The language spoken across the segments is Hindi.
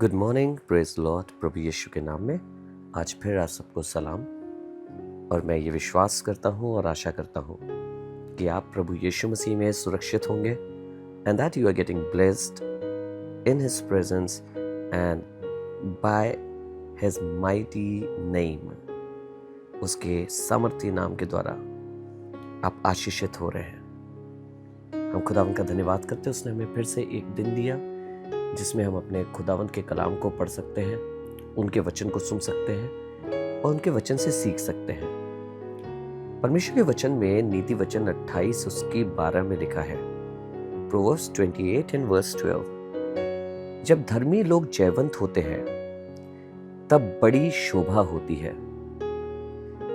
Good morning, praise Lord. प्रभु यीशु के नाम में आज फिर आप सबको सलाम। और मैं ये विश्वास करता हूँ और आशा करता हूँ कि आप प्रभु यीशु मसीह में सुरक्षित होंगे and that you are getting blessed in his presence and by his mighty name. उसके सामर्थी नाम के द्वारा आप आशीषित हो रहे हैं। हम खुदावंद का धन्यवाद करते हैं, उसने हमें फिर से एक दिन दिया जिसमें हम अपने खुदावंद के कलाम को पढ़ सकते हैं, उनके वचन को सुन सकते हैं और उनके वचन से सीख सकते हैं। परमेश्वर के वचन में नीति वचन 28 उसकी 12 में लिखा है, प्रोवर्ब्स 28 एंड वर्स 12, जब धर्मी लोग जयवंत होते हैं तब बड़ी शोभा होती है,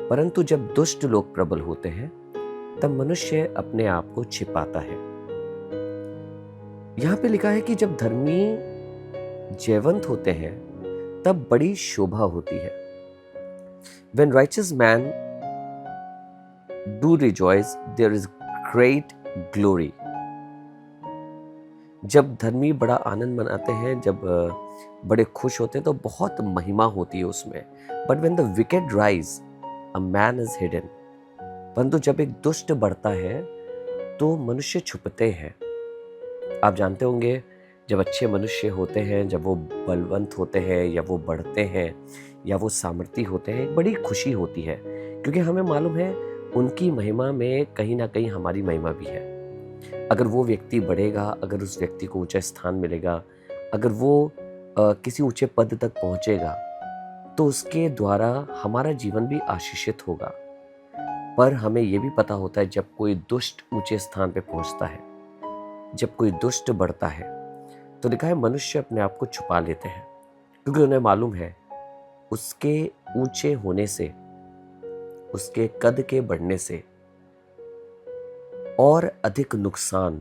परंतु जब दुष्ट लोग प्रबल होते हैं तब मनुष्य अपने आप को छिपाता है। यहां पे लिखा है कि जब धर्मी जयवंत होते हैं तब बड़ी शोभा होती है। When righteous man do rejoice, there is great glory. जब धर्मी बड़ा आनंद मनाते हैं, जब बड़े खुश होते हैं तो बहुत महिमा होती है उसमें। But when the wicked rise, a man is hidden. परंतु जब एक दुष्ट बढ़ता है तो मनुष्य छुपते हैं। आप जानते होंगे, जब अच्छे मनुष्य होते हैं, जब वो बलवंत होते हैं या वो बढ़ते हैं या वो सामर्थी होते हैं, एक बड़ी खुशी होती है, क्योंकि हमें मालूम है उनकी महिमा में कहीं ना कहीं हमारी महिमा भी है। अगर वो व्यक्ति बढ़ेगा, अगर उस व्यक्ति को ऊंचा स्थान मिलेगा, अगर वो किसी ऊंचे पद तक पहुंचेगा तो उसके द्वारा हमारा जीवन भी आशीषित होगा। पर हमें ये भी पता होता है, जब कोई दुष्ट ऊंचे स्थान पे पहुंचता है, जब कोई दुष्ट बढ़ता है, तो लिखा है मनुष्य अपने आप को छुपा लेते हैं, क्योंकि उन्हें मालूम है उसके ऊंचे होने से, उसके कद के बढ़ने से और अधिक नुकसान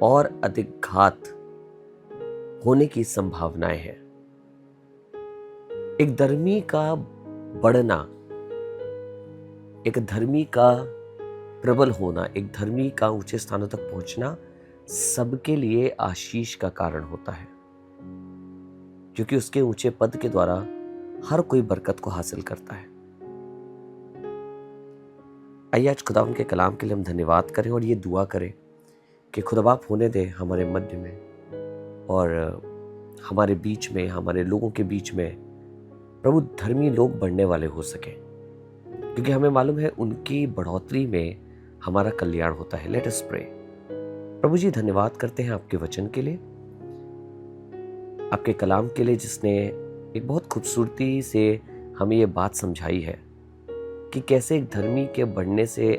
और अधिक घात होने की संभावनाएं हैं। एक धर्मी का बढ़ना, एक धर्मी का प्रबल होना, एक धर्मी का ऊंचे स्थानों तक पहुंचना सबके लिए आशीष का कारण होता है, क्योंकि उसके ऊंचे पद के द्वारा हर कोई बरकत को हासिल करता है। आइए आज खुदावंद के कलाम के लिए हम धन्यवाद करें और ये दुआ करें कि खुदाबाप होने दे हमारे मध्य में और हमारे बीच में, हमारे लोगों के बीच में प्रभु धर्मी लोग बढ़ने वाले हो सके, क्योंकि हमें मालूम है उनकी बढ़ोतरी में हमारा कल्याण होता है। Let us pray. प्रभु जी, धन्यवाद करते हैं आपके वचन के लिए, आपके कलाम के लिए, जिसने एक बहुत खूबसूरती से हमें ये बात समझाई है कि कैसे एक धर्मी के बढ़ने से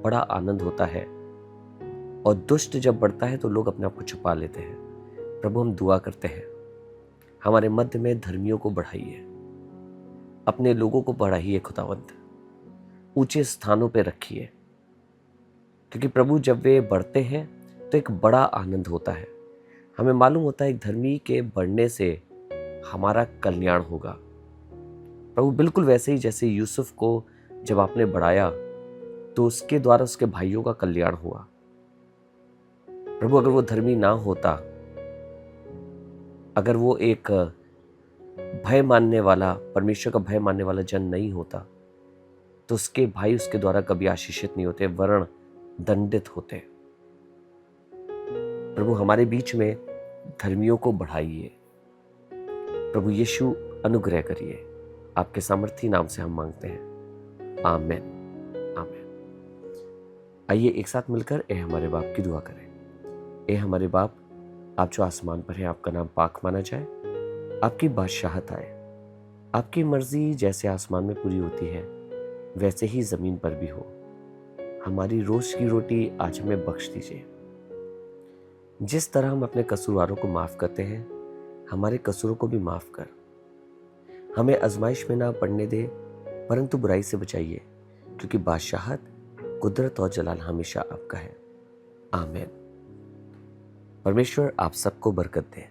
बड़ा आनंद होता है और दुष्ट जब बढ़ता है तो लोग अपने आप को छुपा लेते हैं। प्रभु, हम दुआ करते हैं हमारे मध्य में धर्मियों को बढ़ाइए, अपने लोगों को बढ़ाइए खुदावंद, ऊंचे स्थानों पे रखिए, क्योंकि प्रभु जब वे बढ़ते हैं तो एक बड़ा आनंद होता है। हमें मालूम होता है एक धर्मी के बढ़ने से हमारा कल्याण होगा। प्रभु, बिल्कुल वैसे ही जैसे यूसुफ को जब आपने बढ़ाया तो उसके द्वारा उसके भाइयों का कल्याण हुआ। प्रभु, अगर वो धर्मी ना होता, अगर वो एक भय मानने वाला, परमेश्वर का भय मानने वाला जन नहीं होता, तो उसके भाई उसके द्वारा कभी आशीषित नहीं होते, वरन दंडित होते। प्रभु, हमारे बीच में धर्मियों को बढ़ाइए। प्रभु यीशु, अनुग्रह करिए। आपके सामर्थी नाम से हम मांगते हैं, आमीन, आमीन। आइए एक साथ मिलकर ए हमारे बाप की दुआ करें। ए हमारे बाप, आप जो आसमान पर हैं, आपका नाम पाक माना जाए, आपकी बादशाहत आए, आपकी मर्जी जैसे आसमान में पूरी होती है वैसे ही जमीन पर भी हो। हमारी रोज की रोटी आज हमें बख्श दीजिए। जिस तरह हम अपने कसूरवारों को माफ करते हैं, हमारे कसूरों को भी माफ कर। हमें आजमाइश में ना पड़ने दे, परंतु बुराई से बचाइए, क्योंकि बादशाहत, कुदरत और जलाल हमेशा आपका है। आमीन। परमेश्वर आप सबको बरकत दे।